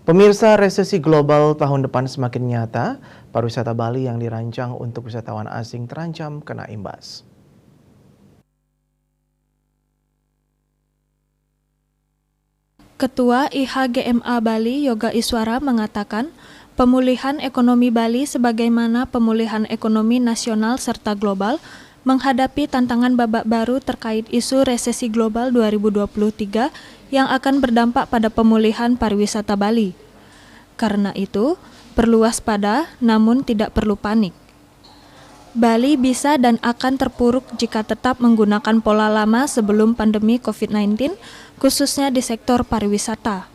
Pemirsa, resesi global tahun depan semakin nyata, pariwisata Bali yang dirancang untuk wisatawan asing terancam kena imbas. Ketua IHGMA Bali Yoga Iswara mengatakan, pemulihan ekonomi Bali sebagaimana pemulihan ekonomi nasional serta global menghadapi tantangan babak baru terkait isu resesi global 2023 yang akan berdampak pada pemulihan pariwisata Bali. Karena itu, perlu waspada namun tidak perlu panik. Bali bisa dan akan terpuruk jika tetap menggunakan pola lama sebelum pandemi COVID-19, khususnya di sektor pariwisata.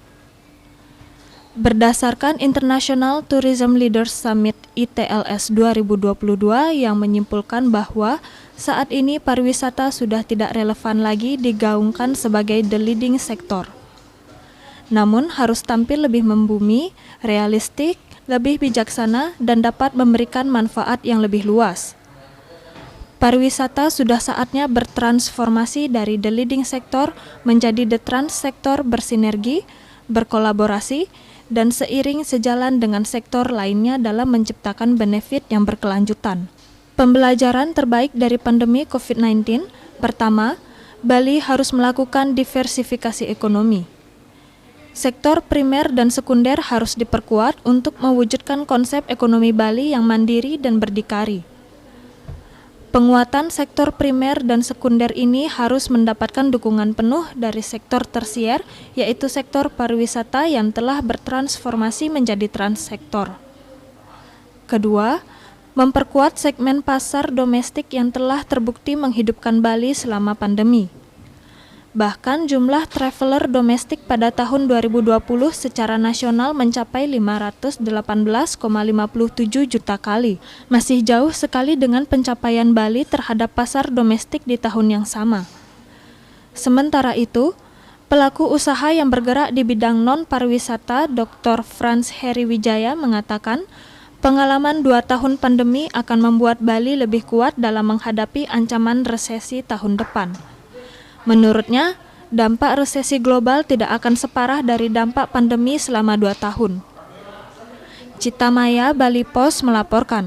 Berdasarkan International Tourism Leaders Summit ITLS 2022 yang menyimpulkan bahwa saat ini pariwisata sudah tidak relevan lagi digaungkan sebagai the leading sector. Namun harus tampil lebih membumi, realistik, lebih bijaksana, dan dapat memberikan manfaat yang lebih luas. Pariwisata sudah saatnya bertransformasi dari the leading sector menjadi the trans sector bersinergi, berkolaborasi, dan seiring sejalan dengan sektor lainnya dalam menciptakan benefit yang berkelanjutan. Pembelajaran terbaik dari pandemi COVID-19, pertama, Bali harus melakukan diversifikasi ekonomi. Sektor primer dan sekunder harus diperkuat untuk mewujudkan konsep ekonomi Bali yang mandiri dan berdikari. Penguatan sektor primer dan sekunder ini harus mendapatkan dukungan penuh dari sektor tersier, yaitu sektor pariwisata yang telah bertransformasi menjadi transsektor. Kedua, memperkuat segmen pasar domestik yang telah terbukti menghidupkan Bali selama pandemi. Bahkan jumlah traveler domestik pada tahun 2020 secara nasional mencapai 518,57 juta kali. Masih jauh sekali dengan pencapaian Bali terhadap pasar domestik di tahun yang sama. Sementara itu, pelaku usaha yang bergerak di bidang non-pariwisata Dr. Frans Heri Wijaya mengatakan, pengalaman 2 tahun pandemi akan membuat Bali lebih kuat dalam menghadapi ancaman resesi tahun depan. Menurutnya, dampak resesi global tidak akan separah dari dampak pandemi selama 2 tahun. Cita Maya, Bali Pos melaporkan.